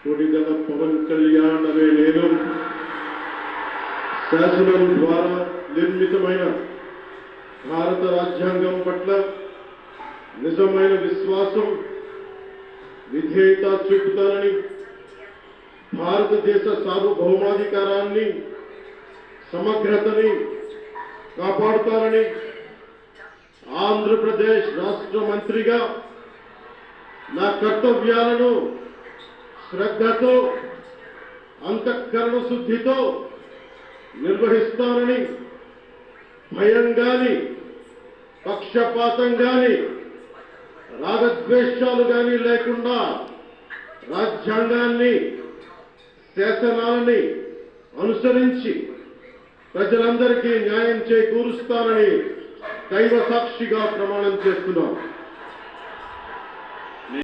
కొడిగల పవన్ కళ్యాణ్ అనే నేను శాసనం ద్వారా నిర్మితమైన భారత రాజ్యాంగం పట్ల నిజమైన విశ్వాసం విధేయత చూపుతానని, భారతదేశ సార్వభౌమాధికారాన్ని సమగ్రతని కాపాడుతానని, ఆంధ్రప్రదేశ్ రాష్ట్ర మంత్రిగా నా కర్తవ్యాలను శ్రద్ధతో అంతఃకరణ శుద్ధితో నిర్వహిస్తానని, భయం గాని పక్షపాతం గాని రాగద్వేషాలు గాని లేకుండా రాజ్యాంగాన్ని శాసనాలని అనుసరించి ప్రజలందరికీ న్యాయం చేకూరుస్తానని దైవ సాక్షిగా ప్రమాణం చేస్తున్నాం.